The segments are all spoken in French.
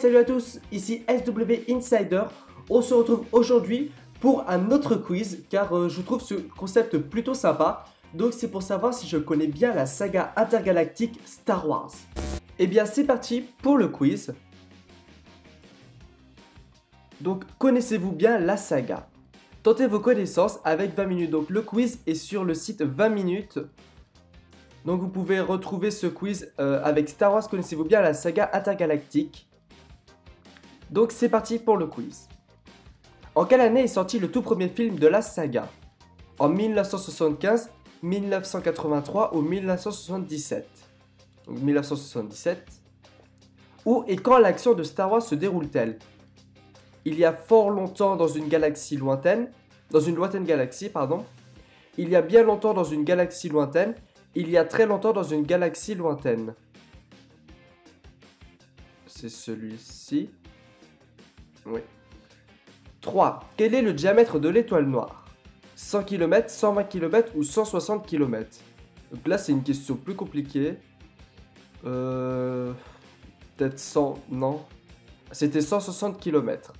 salut à tous, ici SW Insider. On se retrouve aujourd'hui pour un autre quiz car je trouve ce concept plutôt sympa. Donc c'est pour savoir si je connais bien la saga intergalactique Star Wars. Et bien c'est parti pour le quiz. Donc connaissez-vous bien la saga? Tentez vos connaissances avec 20 minutes. Donc le quiz est sur le site 20 minutes. Donc vous pouvez retrouver ce quiz avec Star Wars, connaissez-vous bien la saga intergalactique? Donc c'est parti pour le quiz. En quelle année est sorti le tout premier film de la saga? En 1975, 1983 ou 1977? Donc 1977. Où et quand l'action de Star Wars se déroule-t-elle? Il y a fort longtemps dans une galaxie lointaine, dans une lointaine galaxie, pardon. Il y a bien longtemps dans une galaxie lointaine. Il y a très longtemps dans une galaxie lointaine. C'est celui-ci. Oui. 3. Quel est le diamètre de l'étoile noire? 100 km, 120 km ou 160 km? Donc là, c'est une question plus compliquée. Peut-être 100, non. C'était 160 km.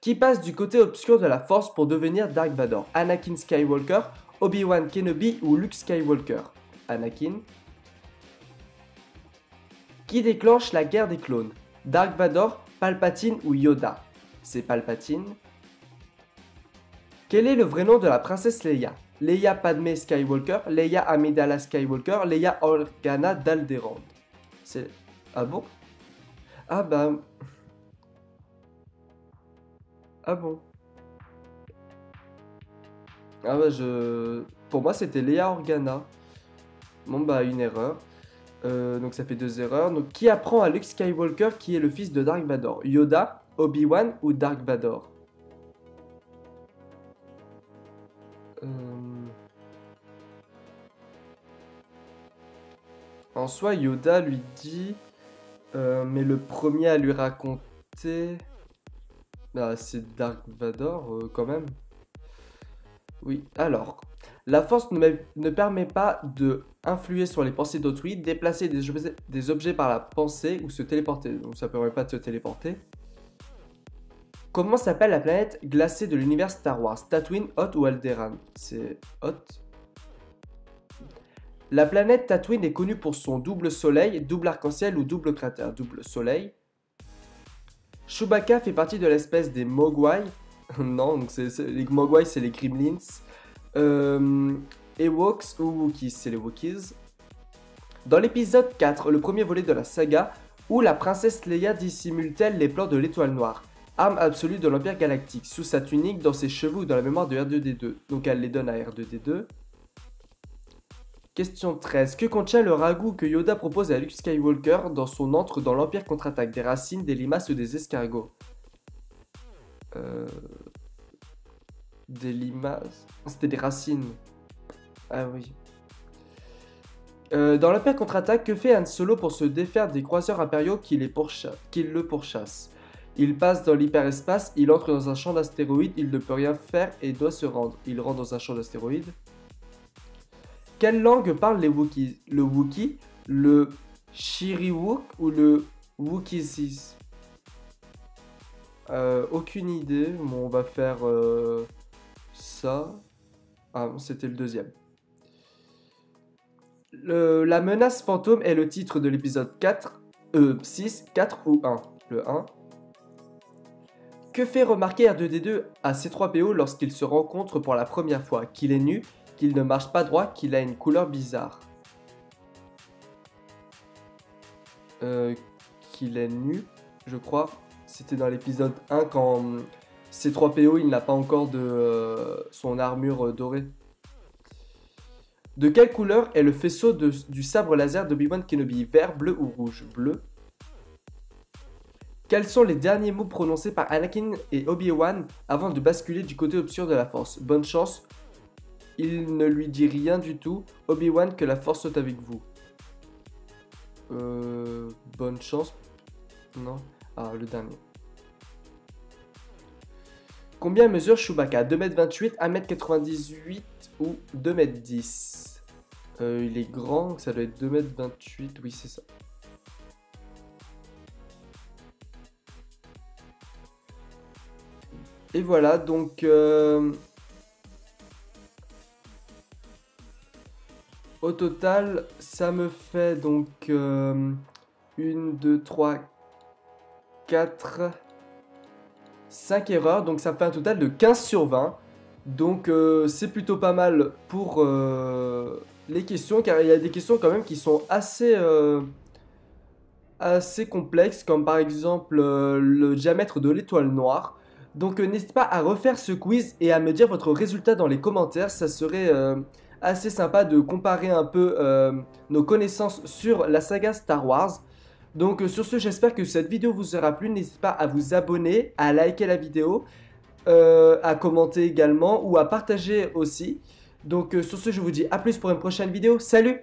Qui passe du côté obscur de la Force pour devenir Dark Vador? Anakin Skywalker, Obi-Wan Kenobi ou Luke Skywalker? Anakin. Qui déclenche la guerre des clones? Dark Vador, Palpatine ou Yoda? C'est Palpatine. Quel est le vrai nom de la princesse Leia? Leia Padmé Skywalker, Leia Amidala Skywalker, Leia Organa d'Alderaan? C'est... Ah bon? Ah bah... Ah bon? Ah bah Pour moi c'était Leia Organa. Bon bah une erreur. Donc ça fait 2 erreurs. Donc qui apprend à Luke Skywalker qui est le fils de Dark Vador? Yoda, Obi-Wan ou Dark Vador? En soi Yoda lui dit... mais le premier à lui raconter... Bah c'est Dark Vador quand même. Oui, alors... La force ne permet pas de influer sur les pensées d'autrui, déplacer des objets par la pensée ou se téléporter. Donc ça ne permet pas de se téléporter. Comment s'appelle la planète glacée de l'univers Star Wars? Tatooine, Hoth ou Alderaan? C'est Hoth. La planète Tatooine est connue pour son double soleil, double arc-en-ciel ou double cratère. Double soleil. Chewbacca fait partie de l'espèce des Mogwai. Non, donc les Mogwai c'est les Gremlins. Ewoks ou Wookiees, c'est les Wookiees. Dans l'épisode 4, le premier volet de la saga, où la princesse Leia dissimule-t-elle les plans de l'étoile noire? Arme absolue de l'Empire Galactique, sous sa tunique, dans ses cheveux ou dans la mémoire de R2-D2. Donc elle les donne à R2-D2. Question 13. Que contient le ragoût que Yoda propose à Luke Skywalker dans son antre dans l'Empire contre-attaque? Des racines, des limaces ou des escargots? Des limaces... C'était des racines. Ah oui. Dans l'Empire contre-attaque, que fait Han Solo pour se défaire des croiseurs impériaux qui le pourchassent? Il passe dans l'hyperespace, il entre dans un champ d'astéroïdes, il ne peut rien faire et doit se rendre. Il rentre dans un champ d'astéroïdes. Quelle langue parlent les Wookiees? Le Wookiee, le Shiriwook ou le Wookiees? Aucune idée. Bon, on va faire ça. Ah, c'était le deuxième. La menace fantôme est le titre de l'épisode 6, 4 ou 1. Le 1. Que fait remarquer R2-D2 à C3PO lorsqu'ils se rencontrent pour la première fois? Qu'il est nu, qu'il ne marche pas droit, qu'il a une couleur bizarre. Qu'il est nu, je crois. C'était dans l'épisode 1 quand C3PO il n'a pas encore de son armure dorée. De quelle couleur est le faisceau du sabre laser d'Obi-Wan Kenobi? Vert, bleu ou rouge? Bleu. Quels sont les derniers mots prononcés par Anakin et Obi-Wan avant de basculer du côté obscur de la Force? Bonne chance. Il ne lui dit rien du tout. Obi-Wan, que la Force soit avec vous. Bonne chance. Non. Ah, le dernier. Combien mesure Chewbacca? 2m28, 1m98 ou 2m10? Il est grand, ça doit être 2m28, oui c'est ça. Et voilà, donc au total, ça me fait donc 1, 2, 3, 4, 5 erreurs. Donc ça fait un total de 15 sur 20. Donc c'est plutôt pas mal pour les questions, car il y a des questions quand même qui sont assez complexes, comme par exemple le diamètre de l'étoile noire. Donc n'hésitez pas à refaire ce quiz et à me dire votre résultat dans les commentaires. Ça serait assez sympa de comparer un peu nos connaissances sur la saga Star Wars. Donc sur ce, j'espère que cette vidéo vous aura plu. N'hésitez pas à vous abonner, à liker la vidéo, à commenter également ou à partager aussi. Donc sur ce, je vous dis à plus pour une prochaine vidéo. Salut!